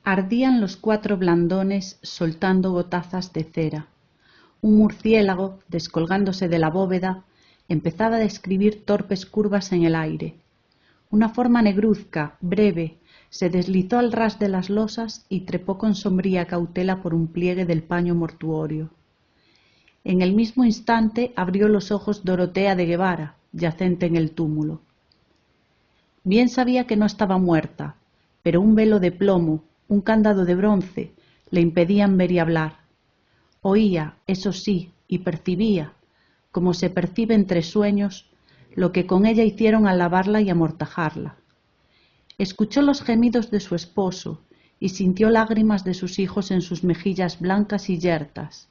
Ardían los 4 blandones soltando gotazas de cera. Un murciélago, descolgándose de la bóveda, empezaba a describir torpes curvas en el aire. Una forma negruzca, breve, se deslizó al ras de las losas y trepó con sombría cautela por un pliegue del paño mortuorio. En el mismo instante abrió los ojos Dorotea de Guevara, yacente en el túmulo. Bien sabía que no estaba muerta, pero un velo de plomo, un candado de bronce, le impedían ver y hablar. Oía, eso sí, y percibía, como se percibe entre sueños, lo que con ella hicieron al lavarla y amortajarla. Escuchó los gemidos de su esposo y sintió lágrimas de sus hijos en sus mejillas blancas y yertas,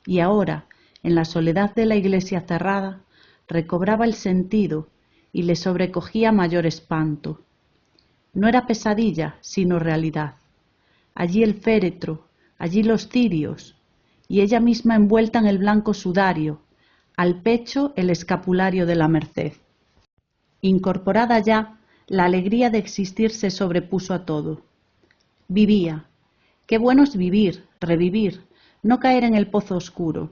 y ahora, en la soledad de la iglesia cerrada, recobraba el sentido y le sobrecogía mayor espanto. No era pesadilla, sino realidad. Allí el féretro, allí los cirios, y ella misma envuelta en el blanco sudario, al pecho el escapulario de la Merced. Incorporada ya, la alegría de existir se sobrepuso a todo. Vivía. Qué bueno es vivir, revivir, no caer en el pozo oscuro.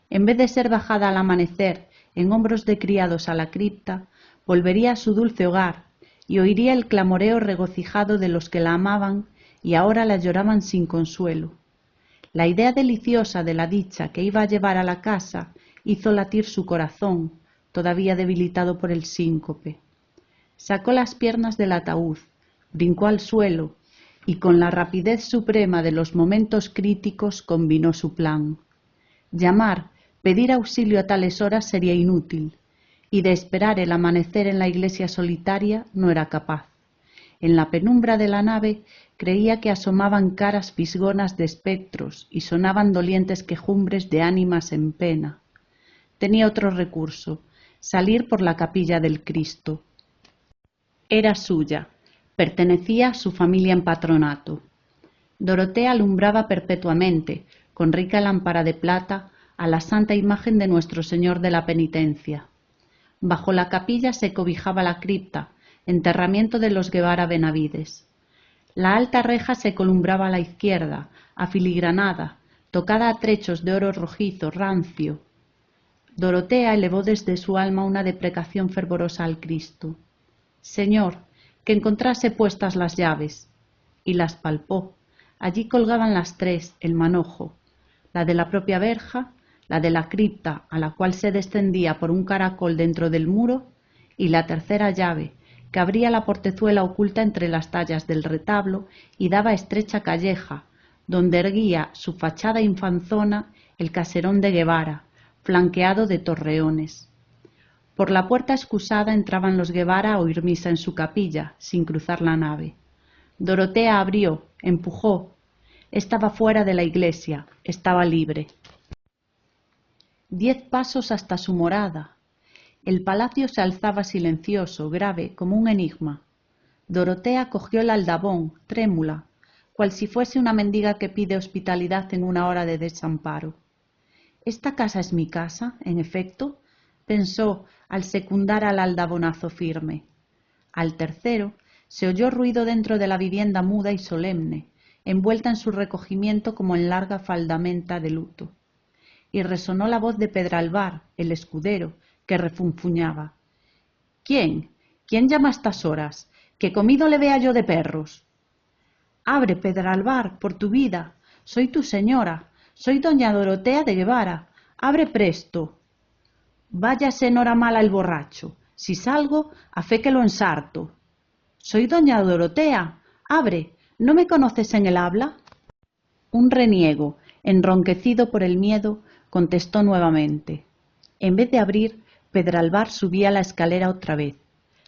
En vez de ser bajada al amanecer en hombros de criados a la cripta, volvería a su dulce hogar y oiría el clamoreo regocijado de los que la amaban y ahora la lloraban sin consuelo. La idea deliciosa de la dicha que iba a llevar a la casa hizo latir su corazón, todavía debilitado por el síncope. Sacó las piernas del ataúd, brincó al suelo y con la rapidez suprema de los momentos críticos combinó su plan. Llamar, pedir auxilio a tales horas sería inútil, y de esperar el amanecer en la iglesia solitaria no era capaz. En la penumbra de la nave creía que asomaban caras fisgonas de espectros y sonaban dolientes quejumbres de ánimas en pena. Tenía otro recurso, salir por la capilla del Cristo. Era suya, pertenecía a su familia en patronato. Dorotea alumbraba perpetuamente, con rica lámpara de plata, a la santa imagen de Nuestro Señor de la Penitencia. Bajo la capilla se cobijaba la cripta, enterramiento de los Guevara Benavides. La alta reja se columbraba a la izquierda, afiligranada, tocada a trechos de oro rojizo, rancio. Dorotea elevó desde su alma una deprecación fervorosa al Cristo. Señor, que encontrase puestas las llaves. Y las palpó. Allí colgaban las 3, el manojo, la de la propia verja, la de la cripta a la cual se descendía por un caracol dentro del muro, y la tercera llave, que abría la portezuela oculta entre las tallas del retablo y daba estrecha calleja, donde erguía su fachada infanzona el caserón de Guevara, flanqueado de torreones. Por la puerta excusada entraban los Guevara a oír misa en su capilla, sin cruzar la nave. Dorotea abrió, empujó. Estaba fuera de la iglesia, estaba libre. 10 pasos hasta su morada. El palacio se alzaba silencioso, grave, como un enigma. Dorotea cogió el aldabón, trémula, cual si fuese una mendiga que pide hospitalidad en una hora de desamparo. ¿Esta casa es mi casa, en efecto?, pensó al secundar al aldabonazo firme. Al tercero se oyó ruido dentro de la vivienda muda y solemne, envuelta en su recogimiento como en larga faldamenta de luto. Y resonó la voz de Pedralbar, el escudero, que refunfuñaba. ¿Quién? ¿Quién llama a estas horas? ¿Qué comido le vea yo de perros? Abre, Pedralbar, por tu vida. Soy tu señora. Soy doña Dorotea de Guevara. Abre presto. Váyase enhoramala el borracho. Si salgo, a fe que lo ensarto. Soy doña Dorotea. Abre. ¿No me conoces en el habla? Un reniego, enronquecido por el miedo, contestó nuevamente. En vez de abrir, Pedralbar subía la escalera otra vez.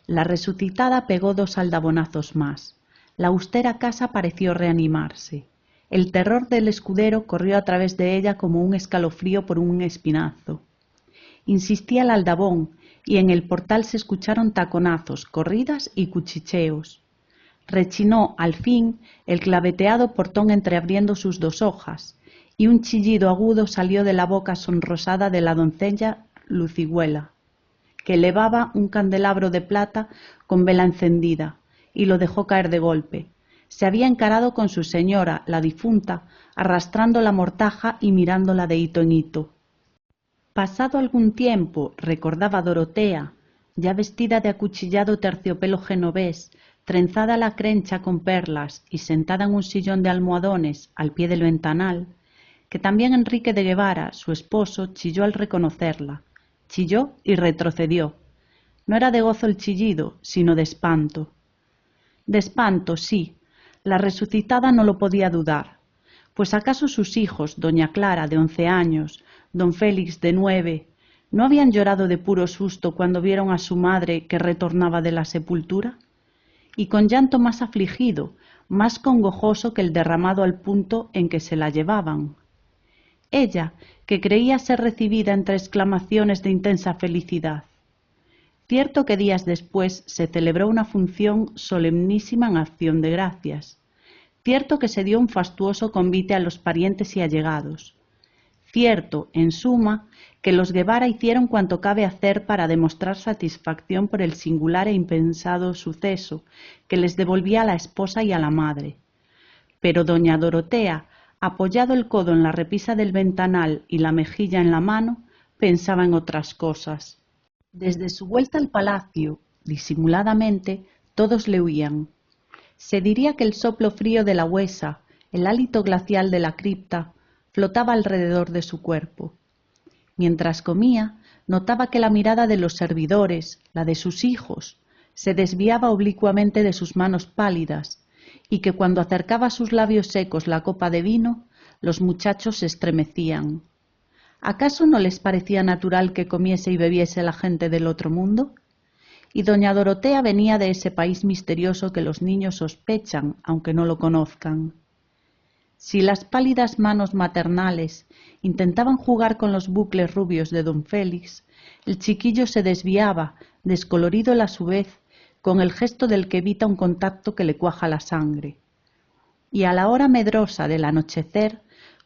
La resucitada pegó 2 aldabonazos más. La austera casa pareció reanimarse. El terror del escudero corrió a través de ella como un escalofrío por un espinazo. Insistía el aldabón, y en el portal se escucharon taconazos, corridas y cuchicheos. Rechinó, al fin, el claveteado portón entreabriendo sus 2 hojas, y un chillido agudo salió de la boca sonrosada de la doncella Lucigüela, que elevaba un candelabro de plata con vela encendida, y lo dejó caer de golpe. Se había encarado con su señora, la difunta, arrastrando la mortaja y mirándola de hito en hito. Pasado algún tiempo, recordaba Dorotea, ya vestida de acuchillado terciopelo genovés, trenzada la crencha con perlas y sentada en un sillón de almohadones al pie del ventanal, que también Enrique de Guevara, su esposo, chilló al reconocerla. Chilló y retrocedió. No era de gozo el chillido, sino de espanto. De espanto, sí. La resucitada no lo podía dudar. Pues ¿acaso sus hijos, doña Clara, de 11 años, don Félix, de 9, no habían llorado de puro susto cuando vieron a su madre que retornaba de la sepultura? Y con llanto más afligido, más congojoso que el derramado al punto en que se la llevaban. Ella, que creía ser recibida entre exclamaciones de intensa felicidad. Cierto que días después se celebró una función solemnísima en acción de gracias. Cierto que se dio un fastuoso convite a los parientes y allegados. Cierto, en suma, que los Guevara hicieron cuanto cabe hacer para demostrar satisfacción por el singular e impensado suceso que les devolvía a la esposa y a la madre. Pero doña Dorotea, apoyado el codo en la repisa del ventanal y la mejilla en la mano, pensaba en otras cosas. Desde su vuelta al palacio, disimuladamente, todos le huían. Se diría que el soplo frío de la huesa, el hálito glacial de la cripta, flotaba alrededor de su cuerpo. Mientras comía, notaba que la mirada de los servidores, la de sus hijos, se desviaba oblicuamente de sus manos pálidas, y que cuando acercaba a sus labios secos la copa de vino, los muchachos se estremecían. ¿Acaso no les parecía natural que comiese y bebiese la gente del otro mundo? Y doña Dorotea venía de ese país misterioso que los niños sospechan, aunque no lo conozcan. Si las pálidas manos maternales intentaban jugar con los bucles rubios de don Félix, el chiquillo se desviaba, descolorido a su vez, con el gesto del que evita un contacto que le cuaja la sangre. Y a la hora medrosa del anochecer,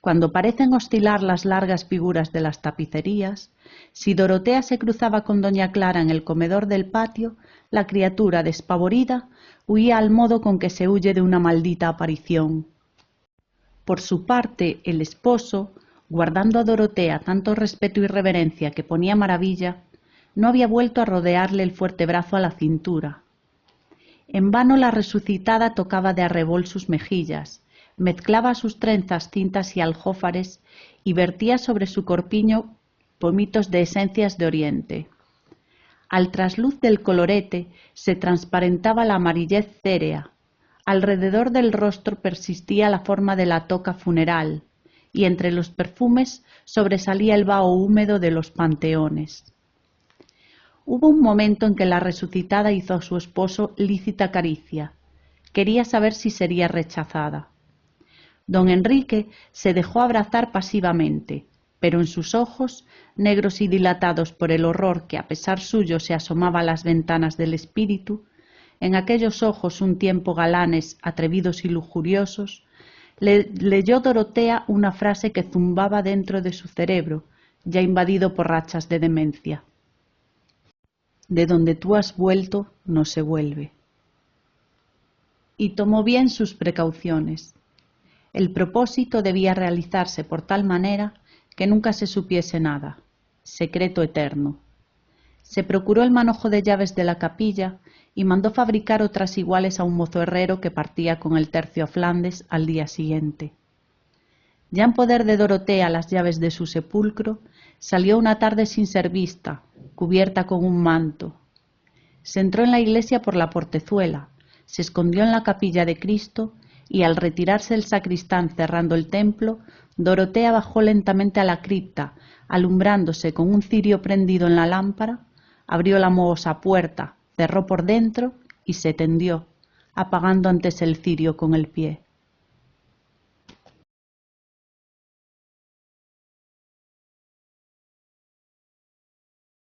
cuando parecen oscilar las largas figuras de las tapicerías, si Dorotea se cruzaba con doña Clara en el comedor del patio, la criatura, despavorida, huía al modo con que se huye de una maldita aparición. Por su parte, el esposo, guardando a Dorotea tanto respeto y reverencia que ponía maravilla, no había vuelto a rodearle el fuerte brazo a la cintura. En vano la resucitada tocaba de arrebol sus mejillas, mezclaba sus trenzas cintas y aljófares y vertía sobre su corpiño pomitos de esencias de oriente. Al trasluz del colorete se transparentaba la amarillez cérea, alrededor del rostro persistía la forma de la toca funeral, y entre los perfumes sobresalía el vaho húmedo de los panteones. Hubo un momento en que la resucitada hizo a su esposo lícita caricia. Quería saber si sería rechazada. Don Enrique se dejó abrazar pasivamente, pero en sus ojos, negros y dilatados por el horror que a pesar suyo se asomaba a las ventanas del espíritu, en aquellos ojos un tiempo galanes, atrevidos y lujuriosos, leyó Dorotea una frase que zumbaba dentro de su cerebro, ya invadido por rachas de demencia. De donde tú has vuelto no se vuelve. Y tomó bien sus precauciones. El propósito debía realizarse por tal manera que nunca se supiese nada, secreto eterno. Se procuró el manojo de llaves de la capilla y mandó fabricar otras iguales a un mozo herrero que partía con el tercio a Flandes al día siguiente. Ya en poder de Dorotea las llaves de su sepulcro, salió una tarde sin ser vista, cubierta con un manto. Se entró en la iglesia por la portezuela, se escondió en la capilla de Cristo y al retirarse el sacristán cerrando el templo, Dorotea bajó lentamente a la cripta, alumbrándose con un cirio prendido en la lámpara, abrió la mohosa puerta, cerró por dentro y se tendió, apagando antes el cirio con el pie.